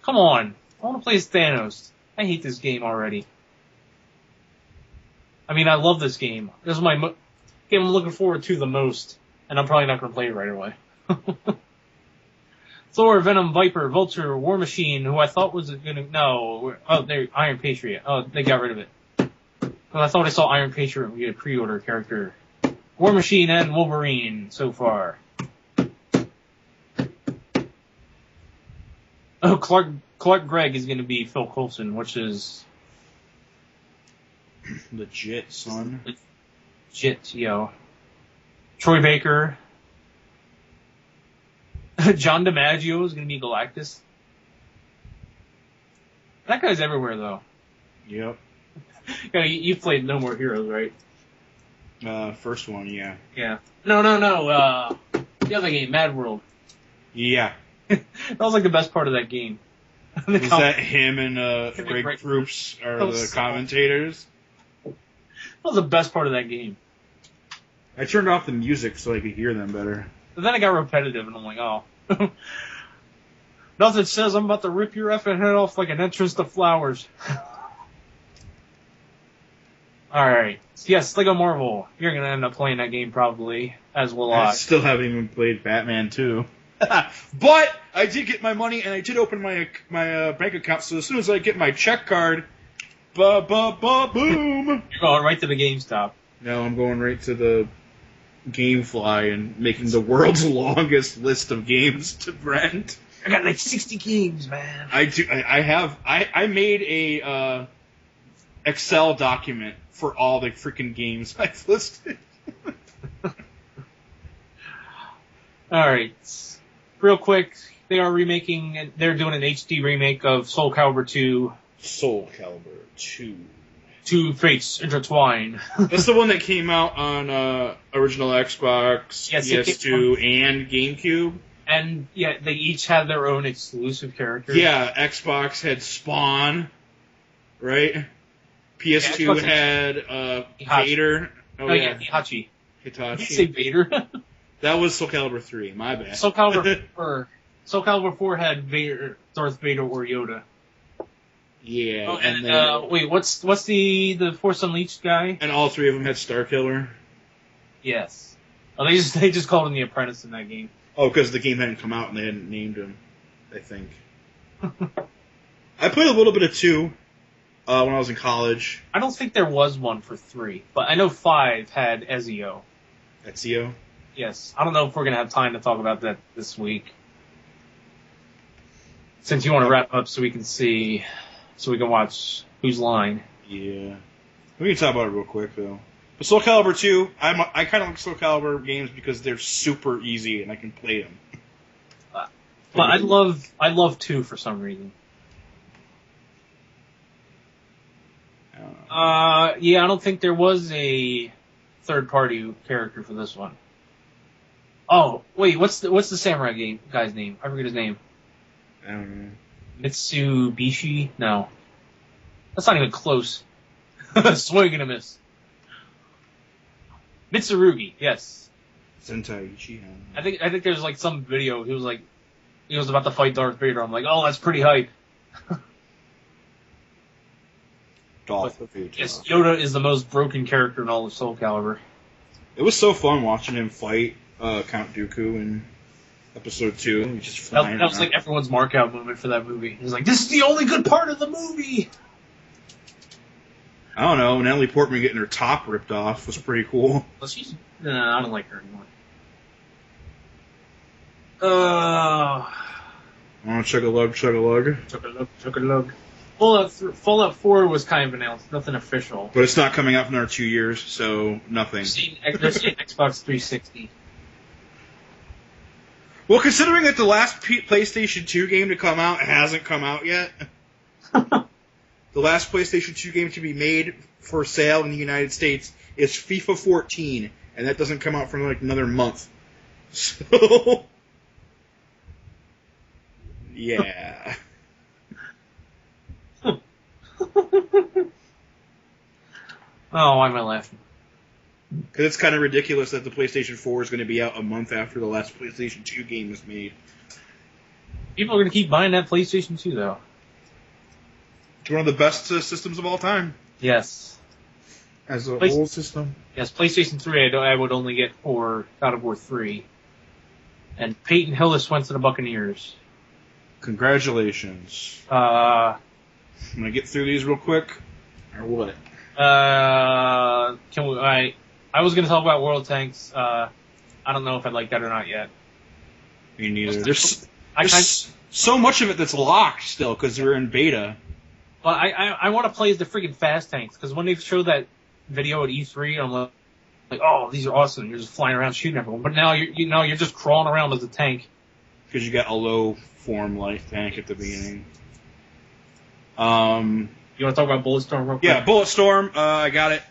Come on. I want to play as Thanos. I hate this game already. I mean, I love this game. This is my game I'm looking forward to the most, and I'm probably not going to play it right away. Thor, Venom, Viper, Vulture, War Machine, who I thought was going to... No. Oh, they're Iron Patriot. Oh, they got rid of it. Well, I thought I saw Iron Patriot get a pre-order character. War Machine and Wolverine so far. Oh, Clark Gregg is going to be Phil Coulson, which is... Legit, son. Legit, yo. Troy Baker. John DiMaggio is going to be Galactus. That guy's everywhere, though. Yep. You played No More Heroes, right? First one, yeah. Yeah. No. The other game, Mad World. Yeah. That was like the best part of that game. Was that him and Greg Proops are the commentators? That was the best part of that game. I turned off the music so I could hear them better. But then it got repetitive, and I'm like, oh. Nothing says I'm about to rip your effing head off like an entrance to Flowers. Alright. Yes, Lego Marvel. You're going to end up playing that game probably, as will I. I still haven't even played Batman 2. But I did get my money, and I did open my bank account, so as soon as I get my check card, boom! You're going right to the GameStop. No, I'm going right to the GameFly and making the world's longest list of games to rent. I got like 60 games, man. I do. I made a Excel document for all the freaking games I've listed. Alright. Real quick, they're doing an HD remake of Soul Calibur 2. Soul Calibur 2. Two Fates Intertwine. That's the one that came out on original Xbox, yes, PS2, and GameCube. And, yeah, they each had their own exclusive characters. Yeah, Xbox had Spawn, right? PS2 had Vader. Oh, yeah, Hitachi. Hitachi. Did you say Vader? That was Soul Calibur 3, my bad. Soul Calibur 4 had Vader, Darth Vader or Yoda. Yeah. Oh, and wait, what's the Force Unleashed guy? And all three of them had Starkiller. Yes. Oh, they just called him the Apprentice in that game. Oh, because the game hadn't come out and they hadn't named him, I think. I played a little bit of 2 when I was in college. I don't think there was one for 3, but I know 5 had Ezio. Ezio? Yes. I don't know if we're going to have time to talk about that this week. Since you want to wrap up so we can watch Whose Line. Yeah. We can talk about it real quick, though. But Soul Calibur 2, I kind of like Soul Calibur games because they're super easy and I can play them. But I love 2 for some reason. I don't think there was a third-party character for this one. Oh, wait, what's the samurai guy's name? I forget his name. I don't know. Mitsubishi? No. That's not even close. Swing and a miss. Mitsurugi, yes. Sentai Ichigo. I think there's like some video, he was about to fight Darth Vader. I'm like, oh, that's pretty hype. Darth Vader. Yes, Yoda is the most broken character in all of Soul Calibur. It was so fun watching him fight Count Dooku in Episode 2. He just flying that was like everyone's markout moment for that movie. He was like, this is the only good part of the movie! I don't know, Natalie Portman getting her top ripped off was pretty cool. Well, I don't like her anymore. Oh, chug-a-lug. Chug-a-lug. Fallout 4 was kind of announced, nothing official. But it's not coming out for another 2 years, so nothing. They're saying Xbox 360. Well, considering that the last PlayStation 2 game to come out hasn't come out yet, the last PlayStation 2 game to be made for sale in the United States is FIFA 14, and that doesn't come out for like another month. So, yeah. Oh, why am I laughing? Because it's kind of ridiculous that the PlayStation 4 is going to be out a month after the last PlayStation 2 game was made. People are going to keep buying that PlayStation 2, though. It's one of the best systems of all time. Yes. as a whole system. Yes, PlayStation 3, I would only get for God of War 3. And Peyton Hillis went to the Buccaneers. Congratulations. I'm gonna get through these real quick, or what? I was gonna talk about World Tanks. I don't know if I'd like that or not yet. Me neither. There's so much of it that's locked still because we're in beta. Well, I want to play as the freaking fast tanks because when they showed that video at E3, I'm like, oh, these are awesome. You're just flying around shooting everyone. But now you're just crawling around as a tank. Because you got a low form light tank at the beginning. You want to talk about Bulletstorm real quick? Yeah, Bulletstorm. I got it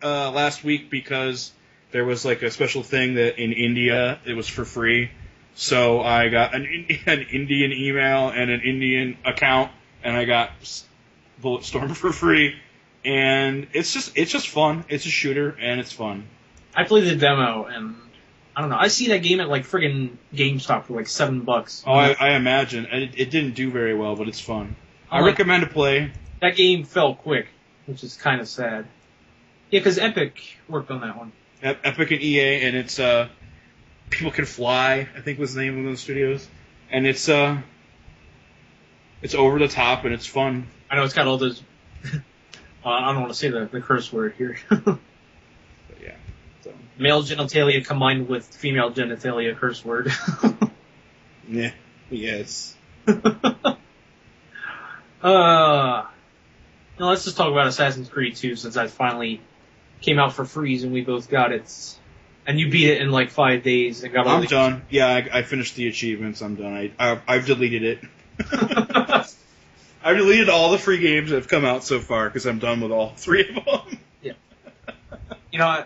last week because there was like a special thing that in India it was for free. So I got an Indian email and an Indian account, and I got Bulletstorm for free. And it's just fun. It's a shooter, and it's fun. I played the demo, and I don't know. I see that game at like friggin' GameStop for like $7. Oh, I imagine. It didn't do very well, but it's fun. I recommend to play. That game fell quick, which is kind of sad. Yeah, because Epic worked on that one. Epic and EA, and it's People Can Fly, I think was the name of those studios, and it's over the top and it's fun. I know it's got all those. I don't want to say the curse word here. But yeah, so. Male genitalia combined with female genitalia curse word. Yeah. Yes. Now let's just talk about Assassin's Creed 2 since that finally came out for freeze and we both got it. And you beat it in like 5 days and got all I'm done. Yeah, I finished the achievements. I'm done. I've deleted it. I've deleted all the free games that have come out so far because I'm done with all 3 of them. Yeah. You know,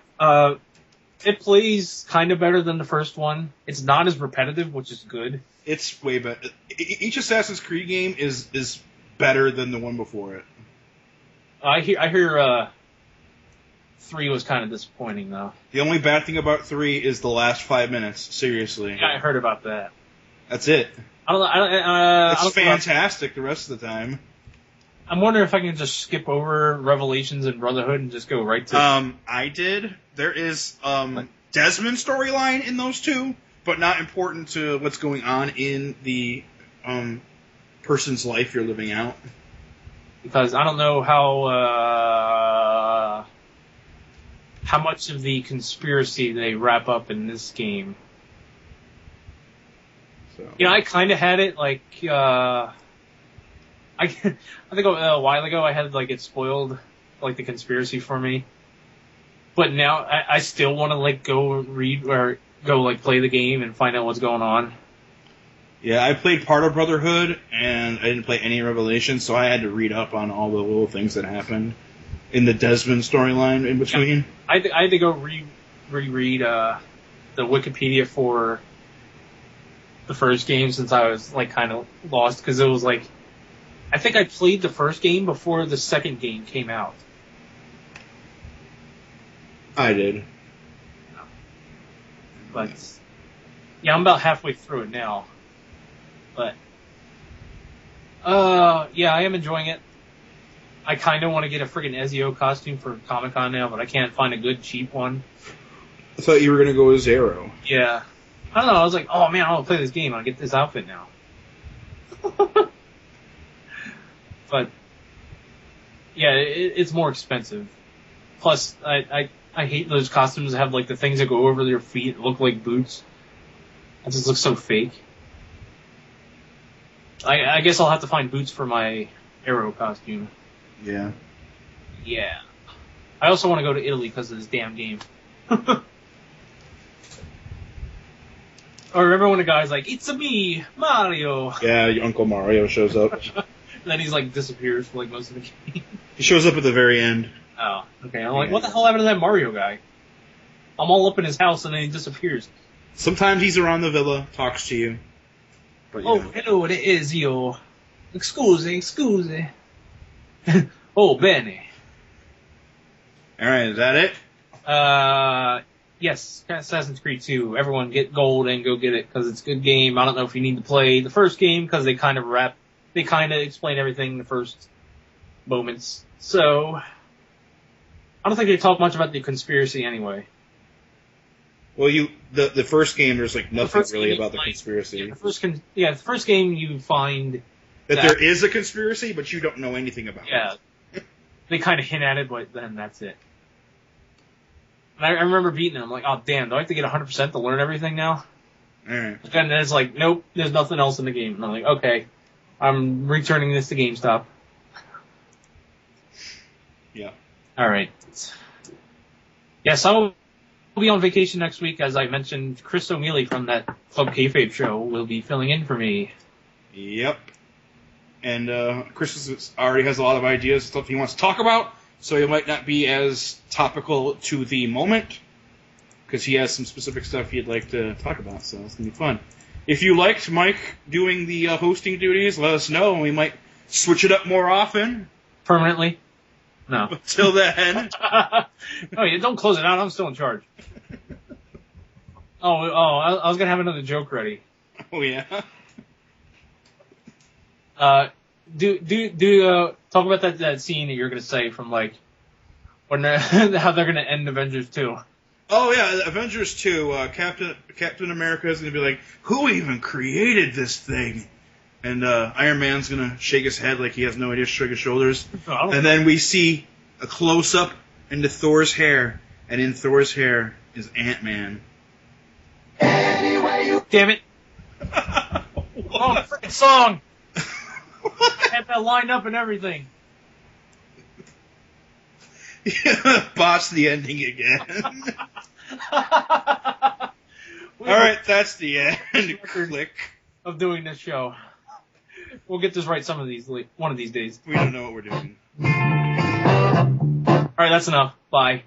it plays kind of better than the first one. It's not as repetitive, which is good. It's way better. Each Assassin's Creed game is better than the one before it. I hear 3 was kind of disappointing, though. The only bad thing about 3 is the last 5 minutes. Seriously. Yeah, I heard about that. That's it. I don't. It's fantastic the rest of the time. I'm wondering if I can just skip over Revelations and Brotherhood and just go right to. I did. There is Desmond storyline in those 2, but not important to what's going on in the person's life you're living out. Because I don't know how much of the conspiracy they wrap up in this game. So. You know, I kind of had it like I think a while ago I had like it spoiled like the conspiracy for me, but now I still want to like go read or go like play the game and find out what's going on. Yeah, I played part of Brotherhood and I didn't play any Revelations, so I had to read up on all the little things that happened in the Desmond storyline in between. I had to go reread the Wikipedia for the first game since I was like kind of lost because it was like I think I played the first game before the second game came out. I did. But yeah, I'm about halfway through it now. But yeah, I am enjoying it. I kind of want to get a friggin' Ezio costume for Comic-Con now, but I can't find a good cheap one. I thought you were going to go with Zero. Yeah. I don't know, I was like, oh man, I want to play this game, I'll get this outfit now. But, yeah, it's more expensive. Plus, I hate those costumes that have like the things that go over their feet that look like boots. It just looks so fake. I guess I'll have to find boots for my Arrow costume. Yeah. Yeah. I also want to go to Italy because of this damn game. Or remember when the guy's like, "It's-a me, Mario." Yeah, your Uncle Mario shows up. And then he's like disappears for like most of the game. He shows up at the very end. Oh, okay. I'm like, what the hell happened to that Mario guy? I'm all up in his house and then he disappears. Sometimes he's around the villa, talks to you. But, oh, hello, it is you. Excuse. Oh, Benny. Alright, is that it? Yes, Assassin's Creed 2. Everyone get gold and go get it because it's a good game. I don't know if you need to play the first game because they kind of explain everything in the first moments. So, I don't think they talk much about the conspiracy anyway. Well, the first game, there's like nothing really game, about the like, conspiracy. The first game you find that there is a conspiracy, but you don't know anything about it. Yeah. They kind of hint at it, but then that's it. And I remember beating it. I'm like, oh, damn, do I have to get 100% to learn everything now? Alright. And then it's like, nope, there's nothing else in the game. And I'm like, okay, I'm returning this to GameStop. Yeah. Alright. Yes, I'll be on vacation next week. As I mentioned, Chris O'Mealy from that Club Kayfabe show will be filling in for me. Yep. And Chris already has a lot of ideas, stuff he wants to talk about, so he might not be as topical to the moment, because he has some specific stuff he'd like to talk about, so it's going to be fun. If you liked Mike doing the hosting duties, let us know, and we might switch it up more often. Permanently? No. Until then. Oh, yeah, don't close it out. I'm still in charge. I was going to have another joke ready. Oh, yeah? Talk about that scene that you're gonna say from like when how they're gonna end Avengers 2. Oh yeah, Avengers 2. Captain America is gonna be like, who even created this thing? And Iron Man's gonna shake his head like he has no idea, shrug his shoulders, and then we see a close up into Thor's hair, and in Thor's hair is Ant-Man. Damn it! Oh, freaking song! Had that lined up and everything. Botched the ending again. Alright, that's the end. Click. Of doing this show. We'll get this right one of these days. We don't know what we're doing. Alright, that's enough. Bye.